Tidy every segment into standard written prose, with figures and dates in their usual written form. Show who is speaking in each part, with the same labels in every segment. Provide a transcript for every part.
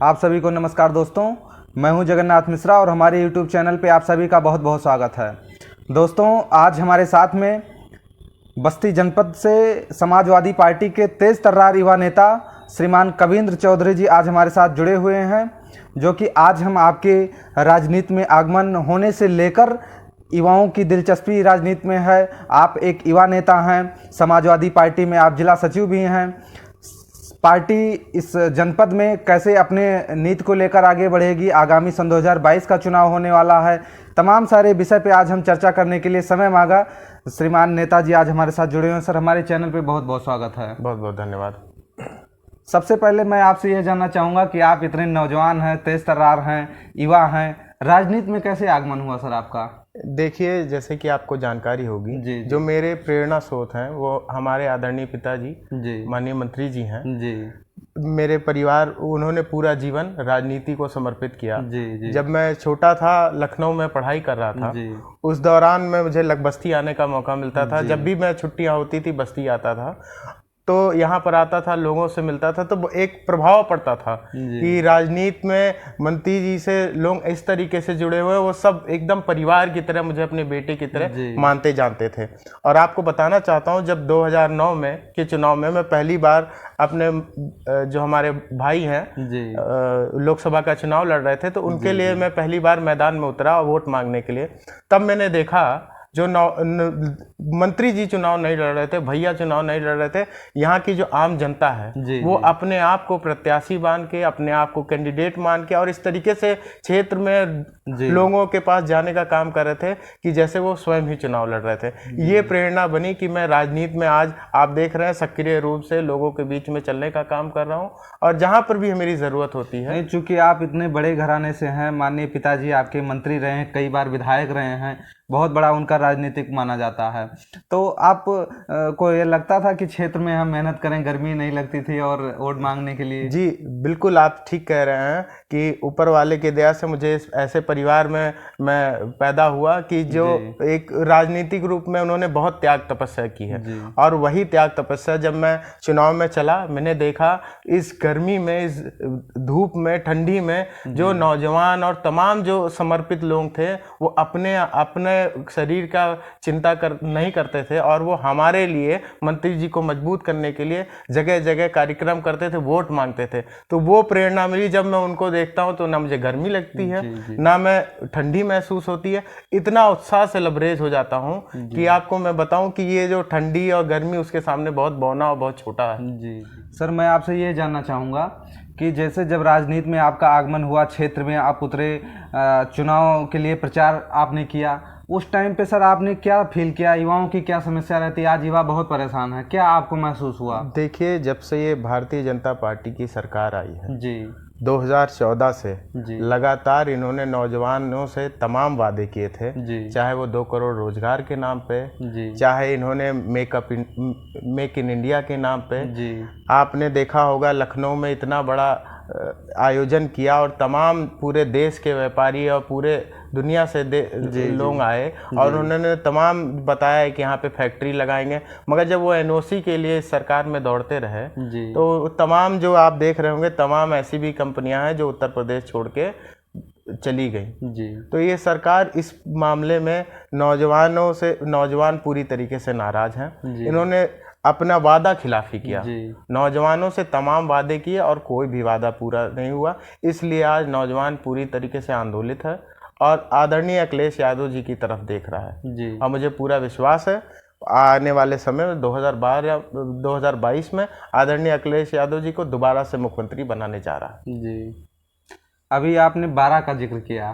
Speaker 1: आप सभी को नमस्कार दोस्तों, मैं हूं जगन्नाथ मिश्रा और हमारे YouTube चैनल पे आप सभी का बहुत बहुत स्वागत है। दोस्तों, आज हमारे साथ में बस्ती जनपद से समाजवादी पार्टी के तेज तर्रार युवा नेता श्रीमान कविंद्र चौधरी जी आज हमारे साथ जुड़े हुए हैं, जो कि आज हम आपके राजनीति में आगमन होने से लेकर युवाओं की दिलचस्पी राजनीति में है। आप एक युवा नेता हैं, समाजवादी पार्टी में आप जिला सचिव भी हैं। पार्टी इस जनपद में कैसे अपने नीति को लेकर आगे बढ़ेगी, आगामी सन 2022 का चुनाव होने वाला है, तमाम सारे विषय पे आज हम चर्चा करने के लिए समय मांगा। श्रीमान नेताजी आज हमारे साथ जुड़े हुए हैं। सर, हमारे चैनल पे बहुत बहुत स्वागत है।
Speaker 2: बहुत बहुत धन्यवाद।
Speaker 1: सबसे पहले मैं आपसे यह जानना चाहूँगा कि आप इतने नौजवान हैं, तेज तर्रार हैं, युवा हैं, राजनीति में कैसे आगमन हुआ सर आपका?
Speaker 2: देखिए, जैसे कि आपको जानकारी होगी,
Speaker 1: जी,
Speaker 2: जो मेरे प्रेरणा स्रोत हैं वो हमारे आदरणीय पिताजी
Speaker 1: जी,
Speaker 2: माननीय मंत्री जी हैं।
Speaker 1: जी,
Speaker 2: मेरे परिवार, उन्होंने पूरा जीवन राजनीति को समर्पित किया।
Speaker 1: जी, जी,
Speaker 2: जब मैं छोटा था, लखनऊ में पढ़ाई कर रहा था,
Speaker 1: जी,
Speaker 2: उस दौरान में मुझे बस्ती आने का मौका मिलता था।
Speaker 1: जी।
Speaker 2: जब भी मैं छुट्टियां होती थी बस्ती आता था, तो यहाँ पर आता था, लोगों से मिलता था, तो एक प्रभाव पड़ता था कि राजनीति में मंत्री जी से लोग इस तरीके से जुड़े हुए, वो सब एकदम परिवार की तरह, मुझे अपने बेटे की तरह मानते जानते थे। और आपको बताना चाहता हूँ, जब 2009 में के चुनाव में मैं पहली बार अपने जो हमारे भाई हैं लोकसभा का चुनाव लड़ रहे थे, तो उनके लिए मैं पहली बार मैदान में उतरा वोट मांगने के लिए। तब मैंने देखा जो मंत्री जी चुनाव नहीं लड़ रहे थे, भैया चुनाव नहीं लड़ रहे थे, यहाँ की जो आम जनता है वो अपने आप को प्रत्याशी मान के, अपने आप को कैंडिडेट मान के और इस तरीके से क्षेत्र में लोगों के पास जाने का काम कर रहे थे कि जैसे वो स्वयं ही चुनाव लड़ रहे थे। ये प्रेरणा बनी कि मैं राजनीति में आज आप देख रहे हैं सक्रिय रूप से लोगों के बीच में चलने का काम कर रहा हूँ, और जहाँ पर भी मेरी ज़रूरत होती है।
Speaker 1: चूँकि आप इतने बड़े घराने से हैं, माननीय पिताजी आपके मंत्री रहे हैं, कई बार विधायक रहे हैं, बहुत बड़ा उनका राजनीतिक माना जाता है, तो आप को ये लगता था कि क्षेत्र में हम मेहनत करें, गर्मी नहीं लगती थी और वोट मांगने के लिए?
Speaker 2: जी बिल्कुल, आप ठीक कह रहे हैं कि ऊपर वाले की दया से मुझे ऐसे परिवार में मैं पैदा हुआ कि जो एक राजनीतिक रूप में उन्होंने बहुत त्याग तपस्या की है। और वही त्याग तपस्या जब मैं चुनाव में चला, मैंने देखा इस गर्मी में, इस धूप में, ठंडी में जो नौजवान और तमाम जो समर्पित लोग थे वो अपने शरीर का चिंता नहीं करते थे, और वो हमारे लिए, मंत्री जी को मजबूत करने के लिए जगह जगह कार्यक्रम करते थे, वोट मांगते थे। तो वो प्रेरणा मिली। जब मैं उनको देखता हूं तो ना मुझे गर्मी लगती है, ना मैं ठंडी महसूस होती है, इतना उत्साह से लबरेज हो जाता हूं कि आपको मैं बताऊं कि ये जो ठंडी और गर्मी उसके सामने बहुत बौना और बहुत छोटा है।
Speaker 1: जी सर, मैं आपसे ये जानना चाहूँगा कि जैसे जब राजनीति में आपका आगमन हुआ, क्षेत्र में आप उतरे, चुनाव के लिए प्रचार आपने किया, उस टाइम पे सर आपने क्या फील किया? युवाओं की क्या समस्या रहती है? आज युवा बहुत परेशान है, क्या आपको महसूस हुआ?
Speaker 2: देखिए, जब से ये भारतीय जनता पार्टी की सरकार आई है
Speaker 1: जी
Speaker 2: 2014 से लगातार इन्होंने नौजवानों से तमाम वादे किए थे, चाहे वो 2 करोड़ रोजगार के नाम पे, चाहे इन्होंने मेक इन इंडिया के नाम पे। आपने देखा होगा लखनऊ में इतना बड़ा आयोजन किया और तमाम पूरे देश के व्यापारी और पूरे दुनिया से लोग आए, और उन्होंने तमाम बताया कि यहाँ पे फैक्ट्री लगाएंगे। मगर जब वो एनओसी के लिए सरकार में दौड़ते रहे तो तमाम जो आप देख रहे होंगे, तमाम ऐसी भी कंपनियां हैं जो उत्तर प्रदेश छोड़ के चली गई। तो ये सरकार इस मामले में नौजवान पूरी तरीके से नाराज हैं। इन्होंने अपना वादा खिलाफी किया, नौजवानों से तमाम वादे किए और कोई भी वादा पूरा नहीं हुआ। इसलिए आज नौजवान पूरी तरीके से आंदोलित है और आदरणीय अखिलेश यादव जी की तरफ देख रहा है। और मुझे पूरा विश्वास है आने वाले समय में 2012 या 2022 में आदरणीय अखिलेश यादव जी को दोबारा से मुख्यमंत्री बनाने जा रहा है।
Speaker 1: अभी आपने 12 का जिक्र किया।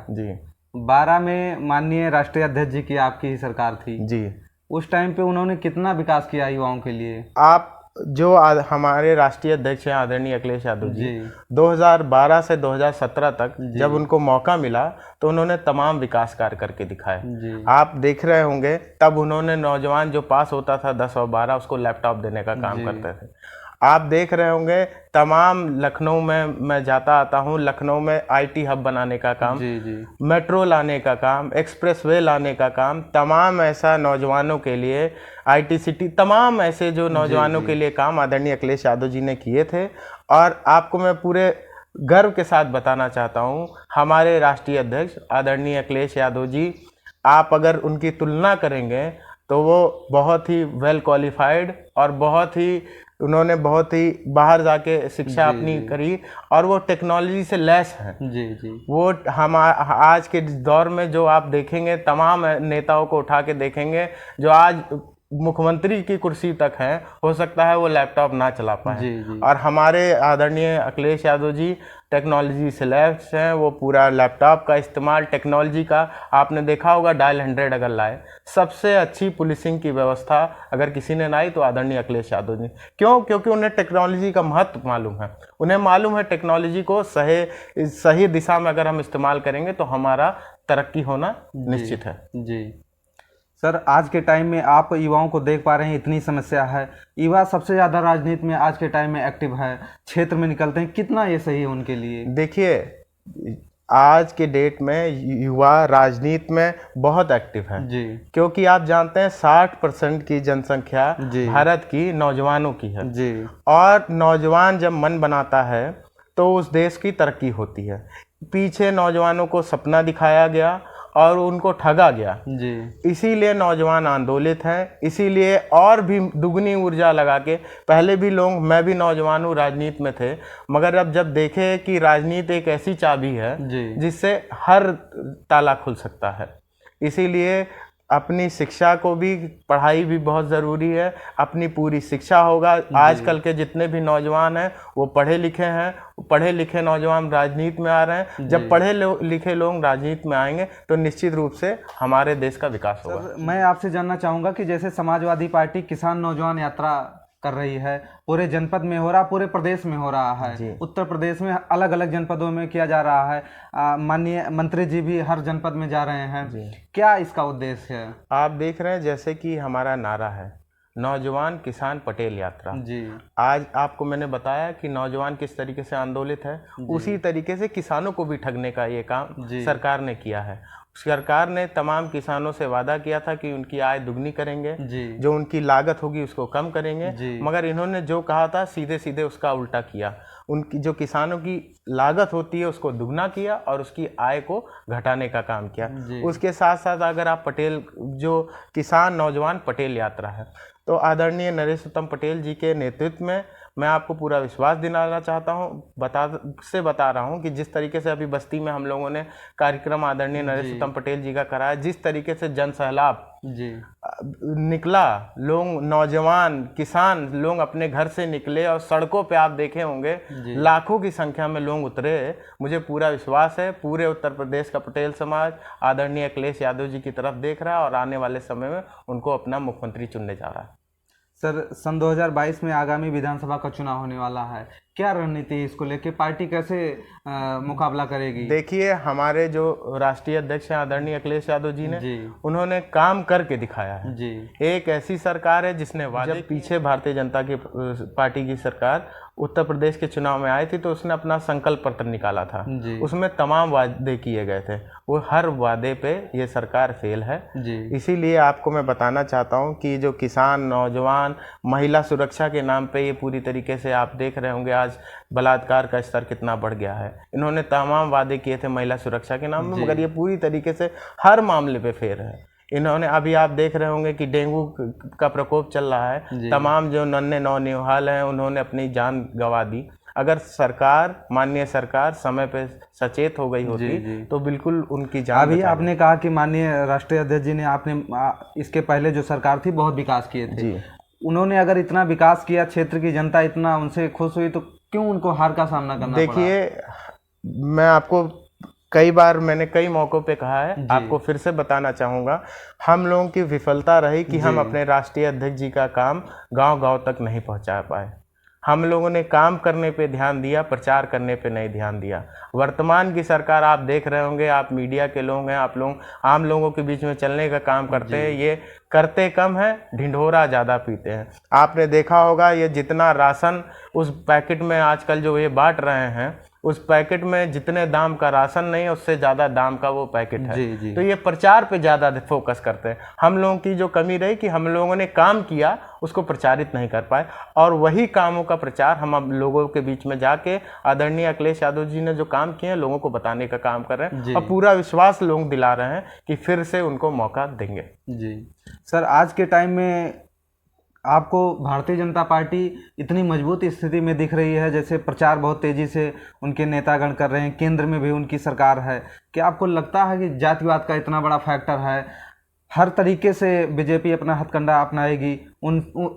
Speaker 1: 12 में माननीय राष्ट्रीय अध्यक्ष जी की आपकी ही सरकार थी। उस टाइम पे उन्होंने कितना विकास किया युवाओं के लिए?
Speaker 2: आप जो हमारे राष्ट्रीय अध्यक्ष हैं आदरणीय अखिलेश यादव जी 2012 से 2017 तक जब उनको मौका मिला तो उन्होंने तमाम विकास कार्य करके दिखाए। आप देख रहे होंगे, तब उन्होंने नौजवान जो पास होता था 10 और 12 उसको लैपटॉप देने का काम करते थे। आप देख रहे होंगे तमाम लखनऊ में मैं जाता आता हूँ, लखनऊ में आईटी हब बनाने का काम, मेट्रो लाने का काम, एक्सप्रेसवे लाने का काम, तमाम ऐसा नौजवानों के लिए आईटी सिटी, तमाम ऐसे जो नौजवानों के लिए काम आदरणीय अखिलेश यादव जी ने किए थे। और आपको मैं पूरे गर्व के साथ बताना चाहता हूँ, हमारे राष्ट्रीय अध्यक्ष आदरणीय अखिलेश यादव जी, आप अगर उनकी तुलना करेंगे तो वो बहुत ही वेल क्वालिफाइड और उन्होंने बहुत ही बाहर जाके शिक्षा अपनी करी और वो टेक्नोलॉजी से लैस हैं। जी। वो हम आज के दौर में जो आप देखेंगे, तमाम नेताओं को उठा के देखेंगे जो आज मुख्यमंत्री की कुर्सी तक हैं, हो सकता है वो लैपटॉप ना चला पाए। और हमारे आदरणीय अखिलेश यादव जी टेक्नोलॉजी से लैस हैं। वो पूरा लैपटॉप का इस्तेमाल, टेक्नोलॉजी का आपने देखा होगा, डायल 100 अगर लाए, सबसे अच्छी पुलिसिंग की व्यवस्था अगर किसी ने लाई तो आदरणीय अखिलेश यादव जी। क्यों? क्योंकि उन्हें टेक्नोलॉजी का महत्व मालूम है। उन्हें मालूम है टेक्नोलॉजी को सही दिशा में अगर हम इस्तेमाल करेंगे तो हमारा तरक्की होना निश्चित है।
Speaker 1: जी सर, आज के टाइम में आप युवाओं को देख पा रहे हैं, इतनी समस्या है, युवा सबसे ज़्यादा राजनीति में आज के टाइम में एक्टिव है, क्षेत्र में निकलते हैं, कितना ये सही है उनके लिए? देखिए,
Speaker 2: आज के डेट में युवा राजनीति में बहुत एक्टिव है जी, क्योंकि आप जानते हैं 60% की जनसंख्या भारत की नौजवानों की है जी, और नौजवान जब मन बनाता है तो उस देश की तरक्की होती है। पीछे नौजवानों को सपना दिखाया गया और उनको ठगा गया जी, इसीलिए नौजवान आंदोलित हैं, इसीलिए और भी दुगनी ऊर्जा लगा के, पहले भी लोग, मैं भी नौजवान हूँ, राजनीति में थे, मगर अब जब देखे कि राजनीति एक ऐसी चाबी है जिससे हर ताला खुल सकता है, इसीलिए अपनी शिक्षा को भी, पढ़ाई भी बहुत ज़रूरी है। अपनी पूरी शिक्षा होगा। आजकल के जितने भी नौजवान हैं वो पढ़े लिखे हैं, पढ़े लिखे नौजवान राजनीति में आ रहे हैं। जब पढ़े लिखे लोग राजनीति में आएंगे तो निश्चित रूप से हमारे देश का विकास होगा।
Speaker 1: मैं आपसे जानना चाहूँगा कि जैसे समाजवादी पार्टी किसान नौजवान यात्रा कर रही है, पूरे जनपद में हो रहा, पूरे प्रदेश में हो रहा है, उत्तर प्रदेश में अलग अलग जनपदों में किया जा रहा है, माननीय मंत्री जी भी हर जनपद में जा रहे हैं, क्या इसका उद्देश्य है?
Speaker 2: आप देख रहे हैं जैसे कि हमारा नारा है, नौजवान किसान पटेल यात्रा जी। आज आपको मैंने बताया कि नौजवान किस तरीके से आंदोलित है, उसी तरीके से किसानों को भी ठगने का ये काम सरकार ने किया है। सरकार ने तमाम किसानों से वादा किया था कि उनकी आय दुगनी करेंगे, जो उनकी लागत होगी उसको कम करेंगे, मगर इन्होंने जो कहा था सीधे सीधे उसका उल्टा किया। उनकी जो किसानों की लागत होती है उसको दुगना किया और उसकी आय को घटाने का काम किया। उसके साथ साथ अगर आप पटेल, जो किसान नौजवान पटेल यात्रा है, तो आदरणीय नरेश उत्तम पटेल जी के नेतृत्व में मैं आपको पूरा विश्वास दिलाना चाहता हूँ, बता रहा हूँ कि जिस तरीके से अभी बस्ती में हम लोगों ने कार्यक्रम आदरणीय नरेश उत्तम पटेल जी का कराया, जिस तरीके से जन सैलाब निकला, लोग, नौजवान, किसान लोग अपने घर से निकले और सड़कों पे आप देखे होंगे लाखों की संख्या में लोग उतरे। मुझे पूरा विश्वास है पूरे उत्तर प्रदेश का पटेल समाज आदरणीय अखिलेश यादव जी की तरफ देख रहा है और आने वाले समय में उनको अपना मुख्यमंत्री चुनने जा रहा है।
Speaker 1: सर, सन 2022 में आगामी विधानसभा का चुनाव होने वाला है, क्या रणनीति है इसको लेके, पार्टी कैसे मुकाबला करेगी?
Speaker 2: देखिए, हमारे जो राष्ट्रीय अध्यक्ष हैं आदरणीय अखिलेश यादव जी ने उन्होंने काम करके दिखाया है जी। एक ऐसी सरकार है जिसने वादे, पीछे भारतीय जनता की पार्टी की सरकार उत्तर प्रदेश के चुनाव में आई थी तो उसने अपना संकल्प पत्र निकाला था, उसमें तमाम वादे किए गए थे, वो हर वादे पे ये सरकार फेल है। इसीलिए आपको मैं बताना चाहता हूँ कि जो किसान, नौजवान, महिला सुरक्षा के नाम पे ये पूरी तरीके से आप देख रहे होंगे आज बलात्कार का स्तर कितना बढ़ गया है। इन्होंने तमाम वादे किए थे महिला सुरक्षा के नाम में, मगर ये पूरी तरीके से हर मामले पे फेल है। इन्होंने, अभी आप देख रहे होंगे कि डेंगू का प्रकोप चल रहा है, तमाम जो नन्हे नौनिहाल हैं उन्होंने अपनी जान गंवा दी। अगर सरकार, माननीय सरकार समय पे सचेत हो गई होती तो बिल्कुल उनकी जान।
Speaker 1: अभी आपने कहा कि माननीय राष्ट्रीय अध्यक्ष जी ने, आपने इसके पहले जो सरकार थी बहुत विकास किए थे, उन्होंने अगर इतना विकास किया, क्षेत्र की जनता इतना उनसे खुश हुई, तो क्यों उनको हार का सामना करना पड़ा?
Speaker 2: देखिए, मैं आपको कई बार, मैंने कई मौक़ों पे कहा है, आपको फिर से बताना चाहूँगा, हम लोगों की विफलता रही कि हम अपने राष्ट्रीय अध्यक्ष जी का काम गांव-गांव तक नहीं पहुंचा पाए। हम लोगों ने काम करने पे ध्यान दिया, प्रचार करने पे नहीं ध्यान दिया। वर्तमान की सरकार आप देख रहे होंगे, आप मीडिया के लोग हैं, आप लोग आम लोगों के बीच में चलने का काम करते हैं, ये करते कम है, ढिंढोरा ज़्यादा पीते हैं। आपने देखा होगा ये जितना राशन उस पैकेट में आजकल जो ये बांट रहे हैं, उस पैकेट में जितने दाम का राशन नहीं है उससे ज़्यादा दाम का वो पैकेट है।
Speaker 1: जी जी।
Speaker 2: तो ये प्रचार पे ज़्यादा फोकस करते हैं। हम लोगों की जो कमी रही कि हम लोगों ने काम किया उसको प्रचारित नहीं कर पाए, और वही कामों का प्रचार हम अब लोगों के बीच में जाके आदरणीय अखिलेश यादव जी ने जो काम किए हैं लोगों को बताने का काम कर रहे हैं, और पूरा विश्वास लोग दिला रहे हैं कि फिर से उनको मौका देंगे।
Speaker 1: जी सर, आज के टाइम में आपको भारतीय जनता पार्टी इतनी मजबूत स्थिति में दिख रही है, जैसे प्रचार बहुत तेजी से उनके नेतागण कर रहे हैं, केंद्र में भी उनकी सरकार है, क्या आपको लगता है कि जातिवाद का इतना बड़ा फैक्टर है, हर तरीके से बीजेपी अपना हथकंडा अपनाएगी,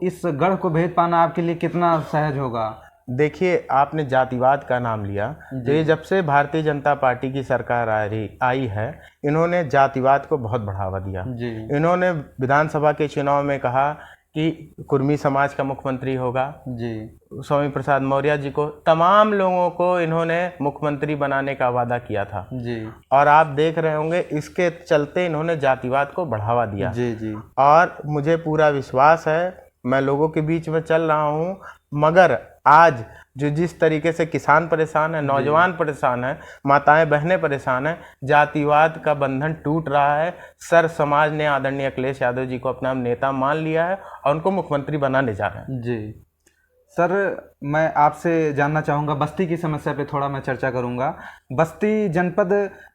Speaker 1: इस गढ़ को भेद पाना आपके लिए कितना सहज होगा?
Speaker 2: देखिए, आपने जातिवाद का नाम लिया, तो ये जब से भारतीय जनता पार्टी की सरकार आई है, इन्होंने जातिवाद को बहुत बढ़ावा दिया। इन्होंने विधानसभा के चुनाव में कहा कि कुर्मी समाज का मुख्यमंत्री होगा जी, स्वामी प्रसाद मौर्य जी को, तमाम लोगों को इन्होंने मुख्यमंत्री बनाने का वादा किया था जी। और आप देख रहे होंगे इसके चलते इन्होंने जातिवाद को बढ़ावा दिया जी जी। और मुझे पूरा विश्वास है, मैं लोगों के बीच में चल रहा हूँ, मगर आज जो जिस तरीके से किसान परेशान है, नौजवान परेशान है, माताएं बहनें परेशान हैं, जातिवाद का बंधन टूट रहा है। सर समाज ने आदरणीय अखिलेश यादव जी को अपना नेता मान लिया है और उनको मुख्यमंत्री बनाने जा रहे हैं
Speaker 1: जी। सर, मैं आपसे जानना चाहूँगा, बस्ती की समस्या पे थोड़ा मैं चर्चा करूँगा। बस्ती जनपद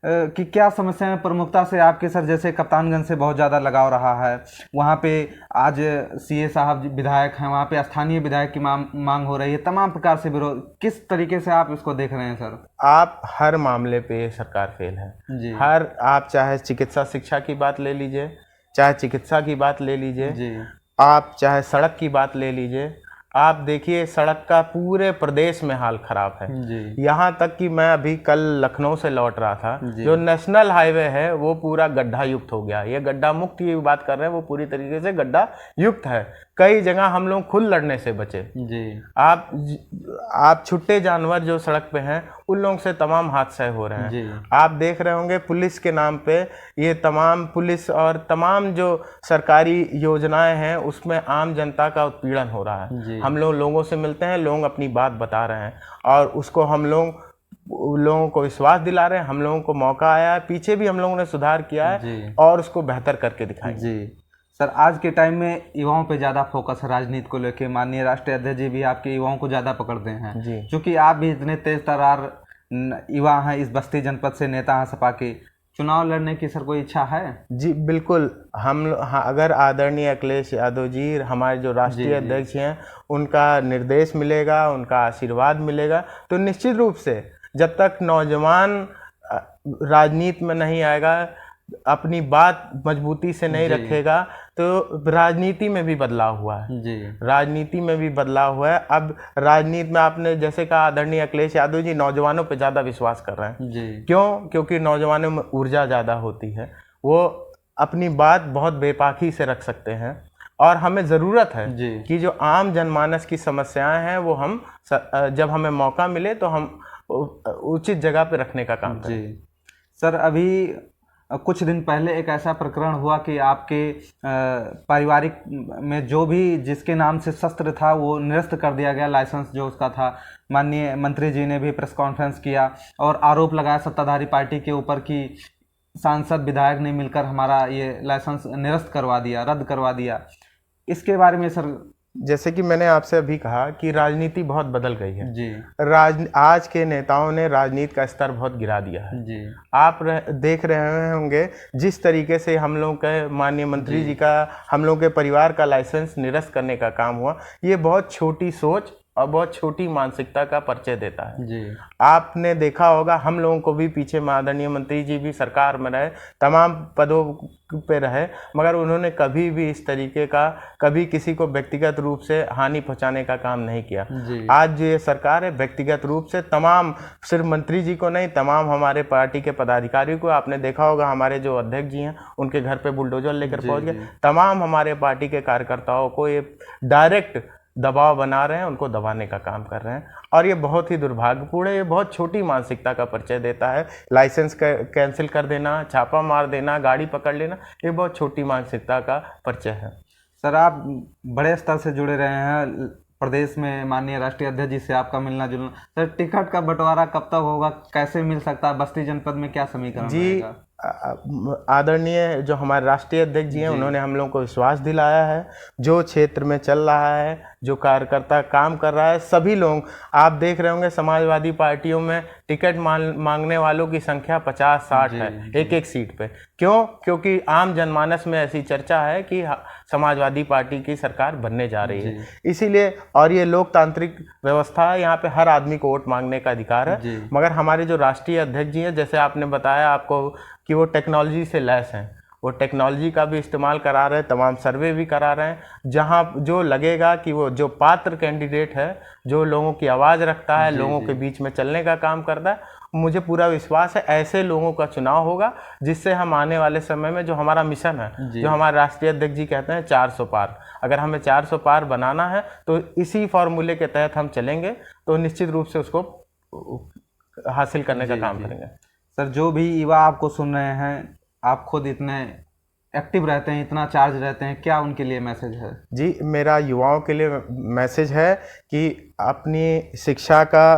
Speaker 1: की क्या समस्याएं प्रमुखता से आपके सर जैसे कप्तानगंज से बहुत ज़्यादा लगाव रहा है, वहाँ पे आज सीए साहब विधायक हैं, वहाँ पे स्थानीय विधायक की मांग हो रही है, तमाम प्रकार से विरोध, किस तरीके से आप इसको देख रहे हैं सर?
Speaker 2: आप हर मामले पे सरकार फेल है जी। हर, आप चाहे चिकित्सा शिक्षा की बात ले लीजिए, चाहे चिकित्सा की बात ले लीजिए जी, आप चाहे सड़क की बात ले लीजिए, आप देखिए सड़क का पूरे प्रदेश में हाल खराब है जी। यहाँ तक कि मैं अभी कल लखनऊ से लौट रहा था, जो नेशनल हाईवे है वो पूरा गड्ढा युक्त हो गया। ये गड्ढा मुक्त की बात कर रहे हैं, वो पूरी तरीके से गड्ढा युक्त है। कई जगह हम लोग खुद लड़ने से बचे जी। आप छुट्टे जानवर जो सड़क पे हैं उन लोगों से तमाम हादसे हो रहे हैं जी। आप देख रहे होंगे पुलिस के नाम पे ये तमाम पुलिस और तमाम जो सरकारी योजनाएं हैं उसमें आम जनता का उत्पीड़न हो रहा है। हम लोग लोगों से मिलते हैं, लोग अपनी बात बता रहे हैं और उसको हम लोगों को विश्वास दिला रहे हैं। हम लोगों को मौका आया है, पीछे भी हम लोगों ने सुधार किया है और उसको बेहतर करके दिखाएंगे जी।
Speaker 1: सर, आज के टाइम में युवाओं पे ज़्यादा फोकस है राजनीति को लेके, माननीय राष्ट्रीय अध्यक्ष जी भी आपके युवाओं को ज़्यादा पकड़ते हैं जी, क्योंकि आप भी इतने तेज तर्रार युवा हैं, इस बस्ती जनपद से नेता हैं सपा के, चुनाव लड़ने की सर कोई इच्छा है?
Speaker 2: जी बिल्कुल, अगर आदरणीय अखिलेश यादव जी हमारे जो राष्ट्रीय अध्यक्ष हैं उनका निर्देश मिलेगा, उनका आशीर्वाद मिलेगा, तो निश्चित रूप से जब तक नौजवान राजनीति में नहीं आएगा, अपनी बात मजबूती से नहीं रखेगा, तो राजनीति में भी बदलाव हुआ है जी। राजनीति में भी बदलाव हुआ है। अब राजनीति में आपने जैसे कहा आदरणीय अखिलेश यादव जी नौजवानों पे ज़्यादा विश्वास कर रहे हैं जी। क्योंकि नौजवानों में ऊर्जा ज़्यादा होती है, वो अपनी बात बहुत बेपाकी से रख सकते हैं और हमें ज़रूरत है कि जो आम जनमानस की समस्याएं हैं वो हम जब हमें मौका मिले तो हम उचित जगह पे रखने का काम करें जी।
Speaker 1: सर, अभी कुछ दिन पहले एक ऐसा प्रकरण हुआ कि आपके पारिवारिक में जो भी जिसके नाम से शस्त्र था वो निरस्त कर दिया गया, लाइसेंस जो उसका था। माननीय मंत्री जी ने भी प्रेस कॉन्फ्रेंस किया और आरोप लगाया सत्ताधारी पार्टी के ऊपर कि सांसद विधायक ने मिलकर हमारा ये लाइसेंस निरस्त करवा दिया, रद्द करवा दिया। इसके बारे में सर,
Speaker 2: जैसे कि मैंने आपसे अभी कहा कि राजनीति बहुत बदल गई है जी। आज के नेताओं ने राजनीति का स्तर बहुत गिरा दिया है जी। आप देख रहे होंगे जिस तरीके से हम लोग के माननीय मंत्री जी का हम लोग के परिवार का लाइसेंस निरस्त करने का काम हुआ, ये बहुत छोटी सोच और बहुत छोटी मानसिकता का परिचय देता है जी। आपने देखा होगा हम लोगों को भी पीछे आदरणीय मंत्री जी भी सरकार में रहे, तमाम पदों पे रहे, मगर उन्होंने कभी भी इस तरीके का कभी किसी को व्यक्तिगत रूप से हानि पहुंचाने का काम नहीं किया। आज जो ये सरकार है व्यक्तिगत रूप से तमाम, सिर्फ मंत्री जी को नहीं, तमाम हमारे पार्टी के पदाधिकारियों को, आपने देखा होगा हमारे जो अध्यक्ष जी हैं उनके घर पे बुलडोजर लेकर पहुंच गए, तमाम हमारे पार्टी के कार्यकर्ताओं को ये डायरेक्ट दबाव बना रहे हैं, उनको दबाने का काम कर रहे हैं और ये बहुत ही दुर्भाग्यपूर्ण है। ये बहुत छोटी मानसिकता का परिचय देता है। लाइसेंस कैंसिल कर देना, छापा मार देना, गाड़ी पकड़ लेना, ये बहुत छोटी मानसिकता का परिचय है।
Speaker 1: सर, आप बड़े स्तर से जुड़े रहे हैं, प्रदेश में माननीय राष्ट्रीय अध्यक्ष जी से आपका मिलना जुलना, सर टिकट का बंटवारा कब तक होगा, कैसे मिल सकता है, बस्ती जनपद में क्या समीकरण रहेगा?
Speaker 2: आदरणीय जो हमारे राष्ट्रीय अध्यक्ष जी हैं, उन्होंने हम लोगों को विश्वास दिलाया है। जो क्षेत्र में चल रहा है, जो कार्यकर्ता काम कर रहा है, सभी लोग आप देख रहे होंगे समाजवादी पार्टियों में टिकट मांगने वालों की संख्या 50-60 है एक एक सीट पे। क्यों? क्योंकि आम जनमानस में ऐसी चर्चा है कि समाजवादी पार्टी की सरकार बनने जा रही है, इसीलिए। और ये लोकतांत्रिक व्यवस्था है, यहाँ पे हर आदमी को वोट मांगने का अधिकार है। मगर हमारे जो राष्ट्रीय अध्यक्ष जी हैं, जैसे आपने बताया आपको कि वो टेक्नोलॉजी से लैस हैं, वो टेक्नोलॉजी का भी इस्तेमाल करा रहे हैं, तमाम सर्वे भी करा रहे हैं। जहाँ जो लगेगा कि वो जो पात्र कैंडिडेट है, जो लोगों की आवाज़ रखता है, लोगों के बीच में चलने का काम करता है, मुझे पूरा विश्वास है ऐसे लोगों का चुनाव होगा, जिससे हम आने वाले समय में जो हमारा मिशन है, जो हमारे राष्ट्रीय अध्यक्ष जी कहते हैं 400 पार, अगर हमें 400 पार बनाना है तो इसी फॉर्मूले के तहत हम चलेंगे, तो निश्चित रूप से उसको हासिल करने का काम करेंगे।
Speaker 1: सर, जो भी युवा आपको सुन रहे हैं, आप खुद इतने एक्टिव रहते हैं, इतना चार्ज रहते हैं, क्या उनके लिए मैसेज है?
Speaker 2: जी, मेरा युवाओं के लिए मैसेज है कि अपनी शिक्षा का,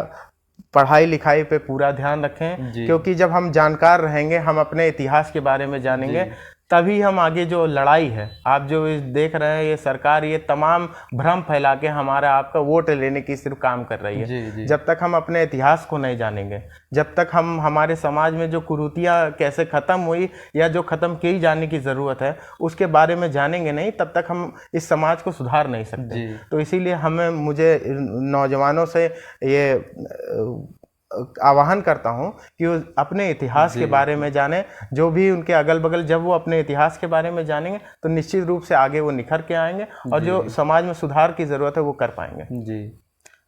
Speaker 2: पढ़ाई लिखाई पे पूरा ध्यान रखें, क्योंकि जब हम जानकार रहेंगे, हम अपने इतिहास के बारे में जानेंगे, तभी हम आगे जो लड़ाई है, आप जो देख रहे हैं, ये सरकार ये तमाम भ्रम फैला के हमारा आपका वोट लेने की सिर्फ काम कर रही है। जब तक हम अपने इतिहास को नहीं जानेंगे, जब तक हम हमारे समाज में जो कुरीतियाँ कैसे ख़त्म हुई या जो ख़त्म की जाने की ज़रूरत है उसके बारे में जानेंगे नहीं, तब तक हम इस समाज को सुधार नहीं सकते। तो इसीलिए मुझे नौजवानों से ये आह्वान करता हूं कि वो अपने इतिहास के बारे में जानें। जो भी उनके अगल बगल, जब वो अपने इतिहास के बारे में जानेंगे तो निश्चित रूप से आगे वो निखर के आएंगे और जो समाज में सुधार की ज़रूरत है वो कर पाएंगे।
Speaker 1: जी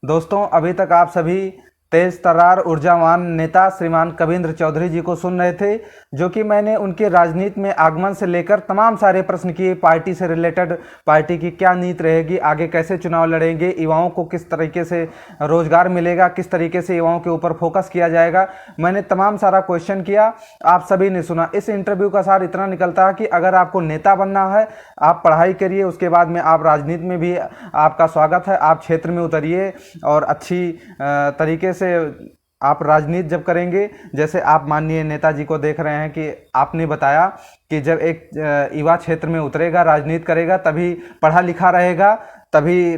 Speaker 1: दोस्तों, अभी तक आप सभी तेज तर्रार ऊर्जावान नेता श्रीमान कविंद्र चौधरी जी को सुन रहे थे, जो कि मैंने उनके राजनीति में आगमन से लेकर तमाम सारे प्रश्न किए। पार्टी से रिलेटेड, पार्टी की क्या नीति रहेगी, आगे कैसे चुनाव लड़ेंगे, युवाओं को किस तरीके से रोजगार मिलेगा, किस तरीके से युवाओं के ऊपर फोकस किया जाएगा, मैंने तमाम सारा क्वेश्चन किया, आप सभी ने सुना। इस इंटरव्यू का सार इतना निकलता है कि अगर आपको नेता बनना है, आप पढ़ाई करिए, उसके बाद में आप राजनीति में भी आपका स्वागत है, आप क्षेत्र में उतरिए और अच्छी तरीके से आप राजनीति जब करेंगे, जैसे आप माननीय नेताजी को देख रहे हैं कि आपने बताया कि जब एक युवा क्षेत्र में उतरेगा, राजनीति करेगा, तभी पढ़ा लिखा रहेगा, तभी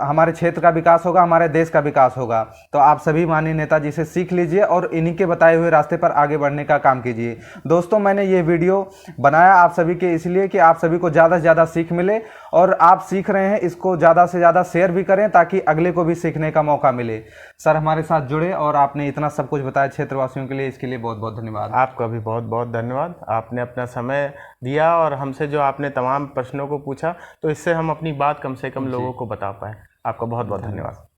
Speaker 1: हमारे क्षेत्र का विकास होगा, हमारे देश का विकास होगा। तो आप सभी माननीय नेताजी से सीख लीजिए और इन्हीं के बताए हुए रास्ते पर आगे बढ़ने का काम कीजिए। दोस्तों, मैंने ये वीडियो बनाया आप सभी के इसलिए कि आप सभी को ज़्यादा से ज़्यादा सीख मिले, और आप सीख रहे हैं, इसको ज़्यादा से ज़्यादा शेयर भी करें ताकि अगले को भी सीखने का मौका मिले। सर, हमारे साथ जुड़े और आपने इतना सब कुछ बताया क्षेत्रवासियों के लिए, इसके लिए बहुत बहुत धन्यवाद।
Speaker 2: आपका भी बहुत बहुत धन्यवाद। आपने अपना समय दिया और हमसे जो आपने तमाम प्रश्नों को पूछा, तो इससे हम अपनी बात कम से कम लोगों को बता पाए। आपका बहुत बहुत धन्यवाद।